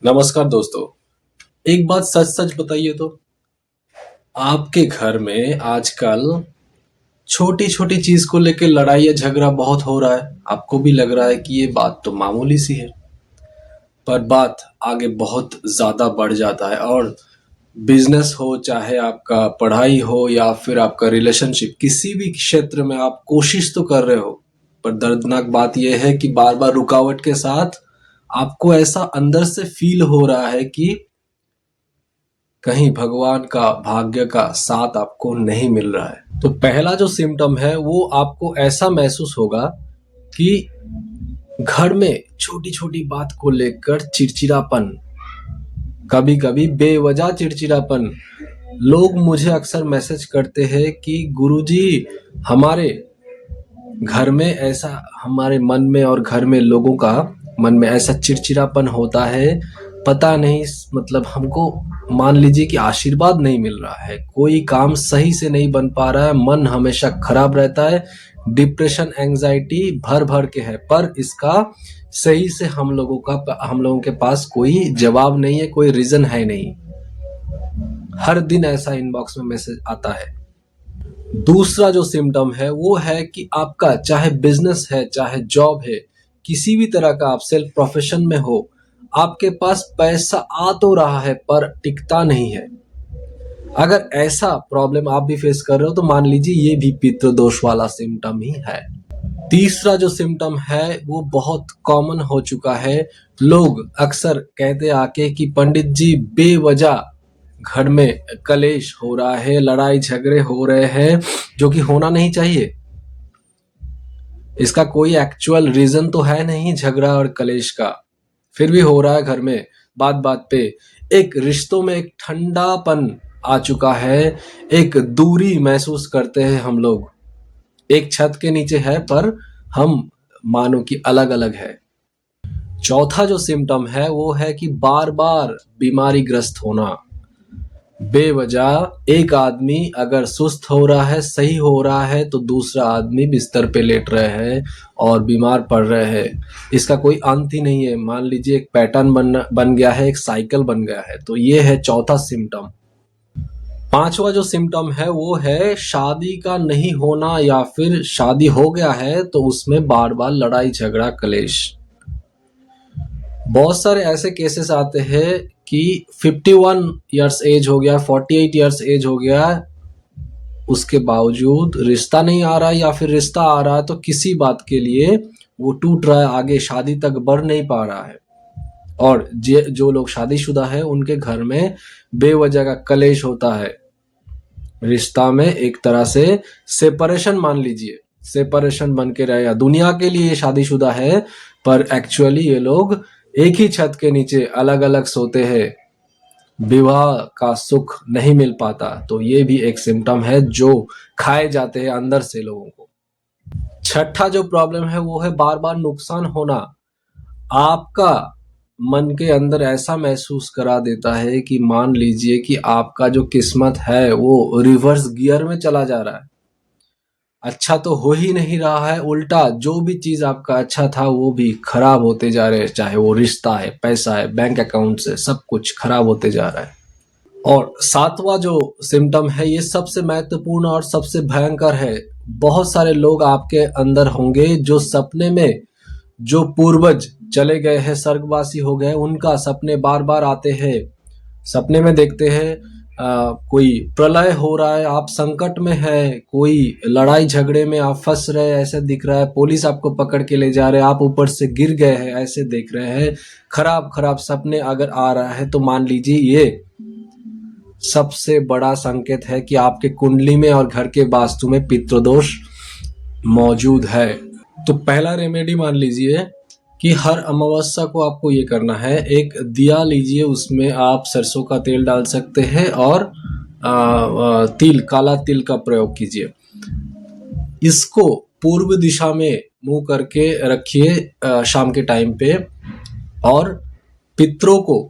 नमस्कार दोस्तों। एक बात सच सच बताइए तो आपके घर में आजकल छोटी छोटी चीज को लेकर लड़ाई या झगड़ा बहुत हो रहा है। आपको भी लग रहा है कि ये बात तो मामूली सी है, पर बात आगे बहुत ज्यादा बढ़ जाता है। और बिजनेस हो, चाहे आपका पढ़ाई हो या फिर आपका रिलेशनशिप, किसी भी क्षेत्र में आप कोशिश तो कर रहे हो, पर दर्दनाक बात यह है कि बार बार रुकावट के साथ आपको ऐसा अंदर से फील हो रहा है कि कहीं भगवान का, भाग्य का साथ आपको नहीं मिल रहा है। तो पहला जो सिम्टम है वो आपको ऐसा महसूस होगा कि घर में छोटी छोटी बात को लेकर चिड़चिड़ापन, कभी कभी बेवजह चिड़चिड़ापन। लोग मुझे अक्सर मैसेज करते हैं कि गुरुजी, हमारे घर में ऐसा, हमारे मन में और घर में लोगों का मन में ऐसा चिड़चिड़ापन होता है। पता नहीं, मतलब हमको मान लीजिए कि आशीर्वाद नहीं मिल रहा है, कोई काम सही से नहीं बन पा रहा है, मन हमेशा खराब रहता है, डिप्रेशन, एंजाइटी भर भर के है, पर इसका सही से हम लोगों के पास कोई जवाब नहीं है, कोई रीजन है नहीं। हर दिन ऐसा इनबॉक्स में मैसेज आता है। दूसरा जो सिम्टम है वो है कि आपका चाहे बिजनेस है, चाहे जॉब है, किसी भी तरह का आप सेल्फ प्रोफेशन में हो, आपके पास पैसा आ तो रहा है पर टिकता नहीं है। अगर ऐसा प्रॉब्लम आप भी फेस कर रहे हो तो मान लीजिए ये भी पितृदोष वाला सिम्टम ही है। तीसरा जो सिम्टम है वो बहुत कॉमन हो चुका है। लोग अक्सर कहते आके कि पंडित जी, बेवजह घर में कलेश हो रहा है, लड़ाई झगड़े हो रहे हैं, जो कि होना नहीं चाहिए। इसका कोई एक्चुअल रीजन तो है नहीं झगड़ा और कलेश का, फिर भी हो रहा है घर में। बात बात पे एक रिश्तों में एक ठंडापन आ चुका है, एक दूरी महसूस करते हैं हम लोग। एक छत के नीचे है पर हम मानो कि अलग अलग है। चौथा जो सिम्टम है वो है कि बार बार बीमारी ग्रस्त होना। बेवजह एक आदमी अगर सुस्त हो रहा है, सही हो रहा है, तो दूसरा आदमी बिस्तर पे लेट रहे हैं और बीमार पड़ रहे हैं। इसका कोई अंत ही नहीं है। मान लीजिए एक पैटर्न बन गया है, एक साइकिल बन गया है। तो ये है चौथा सिम्टम। पांचवा जो सिम्टम है वो है शादी का नहीं होना, या फिर शादी हो गया है तो उसमें बार बार लड़ाई झगड़ा कलेश। बहुत सारे ऐसे केसेस आते हैं कि 51 इयर्स एज हो गया, 48 इयर्स एज हो गया, उसके बावजूद रिश्ता नहीं आ रहा, या फिर रिश्ता आ रहा है तो किसी बात के लिए वो टूट रहा है, आगे शादी तक बढ़ नहीं पा रहा है। और जो लोग शादीशुदा है उनके घर में बेवजह का कलेश होता है। रिश्ता में एक तरह से सेपरेशन, मान लीजिए सेपरेशन बन के रहेगा। दुनिया के लिए ये शादीशुदा है पर एक्चुअली ये लोग एक ही छत के नीचे अलग अलग सोते हैं, विवाह का सुख नहीं मिल पाता। तो ये भी एक सिम्टम है जो खाए जाते हैं अंदर से लोगों को। छठा जो प्रॉब्लम है वो है बार बार नुकसान होना। आपका मन के अंदर ऐसा महसूस करा देता है कि मान लीजिए कि आपका जो किस्मत है वो रिवर्स गियर में चला जा रहा है। अच्छा तो हो ही नहीं रहा है, उल्टा जो भी चीज आपका अच्छा था वो भी खराब होते जा रहे हैं। चाहे वो रिश्ता है, पैसा है, बैंक अकाउंट से, सब कुछ खराब होते जा रहा है। और सातवां जो सिम्टम है ये सबसे महत्वपूर्ण और सबसे भयंकर है। बहुत सारे लोग आपके अंदर होंगे जो सपने में, जो पूर्वज चले गए हैं, स्वर्गवासी हो गए, उनका सपने बार बार आते हैं। सपने में देखते हैं कोई प्रलय हो रहा है, आप संकट में है, कोई लड़ाई झगड़े में आप फंस रहे हैं ऐसे दिख रहा है, पुलिस आपको पकड़ के ले जा रहे हैं, आप ऊपर से गिर गए हैं ऐसे देख रहे हैं। खराब खराब सपने अगर आ रहा है तो मान लीजिए ये सबसे बड़ा संकेत है कि आपके कुंडली में और घर के वास्तु में पितृदोष मौजूद है। तो पहला रेमेडी मान लीजिए कि हर अमावस्या को आपको ये करना है, एक दिया लीजिए, उसमें आप सरसों का तेल डाल सकते हैं और तिल, काला तिल का प्रयोग कीजिए। इसको पूर्व दिशा में मुंह करके रखिए शाम के टाइम पे, और पितरों को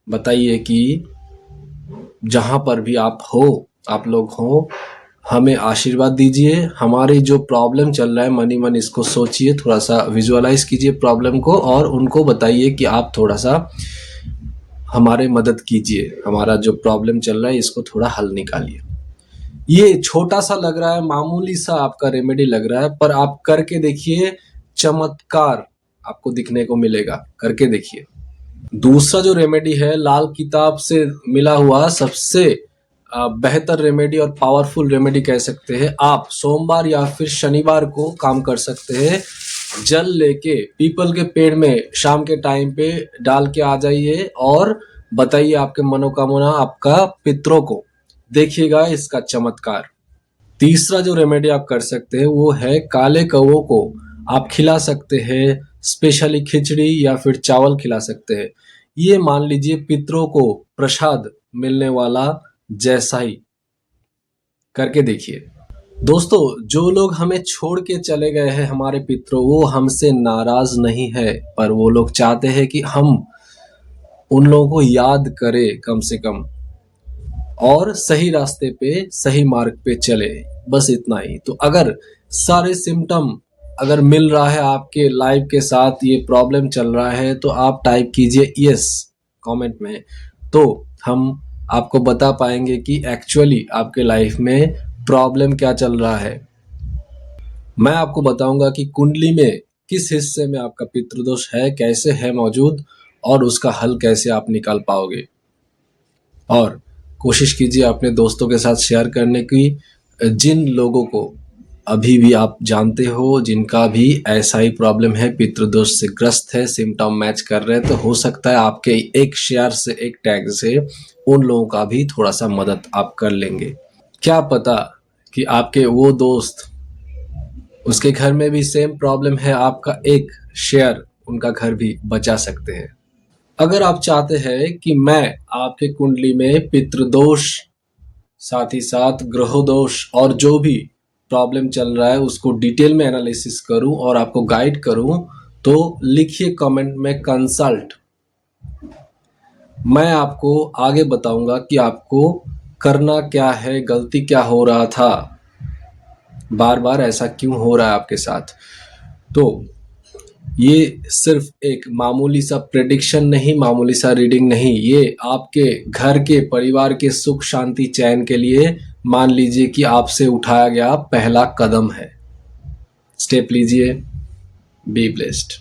बताइए कि जहां पर भी आप लोग हो, हमें आशीर्वाद दीजिए। हमारी जो प्रॉब्लम चल रहा है मन मन इसको सोचिए, थोड़ा सा विजुअलाइज कीजिए प्रॉब्लम को और उनको बताइए कि आप थोड़ा सा हमारे मदद कीजिए, हमारा जो प्रॉब्लम चल रहा है इसको थोड़ा हल निकालिए। ये छोटा सा लग रहा है, मामूली सा आपका रेमेडी लग रहा है, पर आप करके देखिए, चमत्कार आपको दिखने को मिलेगा, करके देखिए। दूसरा जो रेमेडी है, लाल किताब से मिला हुआ सबसे बेहतर रेमेडी और पावरफुल रेमेडी कह सकते हैं। आप सोमवार या फिर शनिवार को काम कर सकते हैं। जल लेके पीपल के पेड़ में शाम के टाइम पे डाल के आ जाइए और बताइए आपके मनोकामना आपका पितरों को, देखिएगा इसका चमत्कार। तीसरा जो रेमेडी आप कर सकते हैं वो है काले कौवों को आप खिला सकते हैं, स्पेशली खिचड़ी या फिर चावल खिला सकते हैं। ये मान लीजिए पितरों को प्रसाद मिलने वाला जैसा ही, करके देखिए। दोस्तों, जो लोग हमें छोड़ के चले गए हैं हमारे पितरों, वो हमसे नाराज नहीं है, पर वो लोग चाहते हैं कि हम उन लोगों को याद करें कम से कम और सही रास्ते पे, सही मार्ग पे चले, बस इतना ही। तो अगर सारे सिम्टम अगर मिल रहा है आपके लाइफ के साथ, ये प्रॉब्लम चल रहा है, तो आप टाइप कीजिए यस कमेंट में, तो हम आपको बता पाएंगे कि एक्चुअली आपके लाइफ में प्रॉब्लम क्या चल रहा है। मैं आपको बताऊंगा कि कुंडली में किस हिस्से में आपका पितृदोष है, कैसे है मौजूद और उसका हल कैसे आप निकाल पाओगे। और कोशिश कीजिए अपने दोस्तों के साथ शेयर करने की, जिन लोगों को अभी भी आप जानते हो जिनका भी ऐसा ही प्रॉब्लम है, पितृदोष से ग्रस्त है, सिम्टम मैच कर रहे हैं, तो हो सकता है आपके एक शेयर से, एक टैग से उन लोगों का भी थोड़ा सा मदद आप कर लेंगे। क्या पता कि आपके वो दोस्त, उसके घर में भी सेम प्रॉब्लम है, आपका एक शेयर उनका घर भी बचा सकते हैं। अगर आप चाहते हैं कि मैं आपके कुंडली में पितृदोष, साथ ही साथ ग्रह दोष और जो भी प्रॉब्लम चल रहा है उसको डिटेल में एनालिसिस करूं और आपको गाइड करूं, तो लिखिए कमेंट में कंसल्ट। मैं आपको आगे बताऊंगा कि आपको करना क्या है, गलती क्या हो रहा था, बार बार ऐसा क्यों हो रहा है आपके साथ। तो ये सिर्फ एक मामूली सा प्रेडिक्शन नहीं, मामूली सा रीडिंग नहीं, ये आपके घर के परिवार के सुख शांति चैन के लिए मान लीजिए कि आपसे उठाया गया पहला कदम है। स्टेप लीजिए। Be blessed.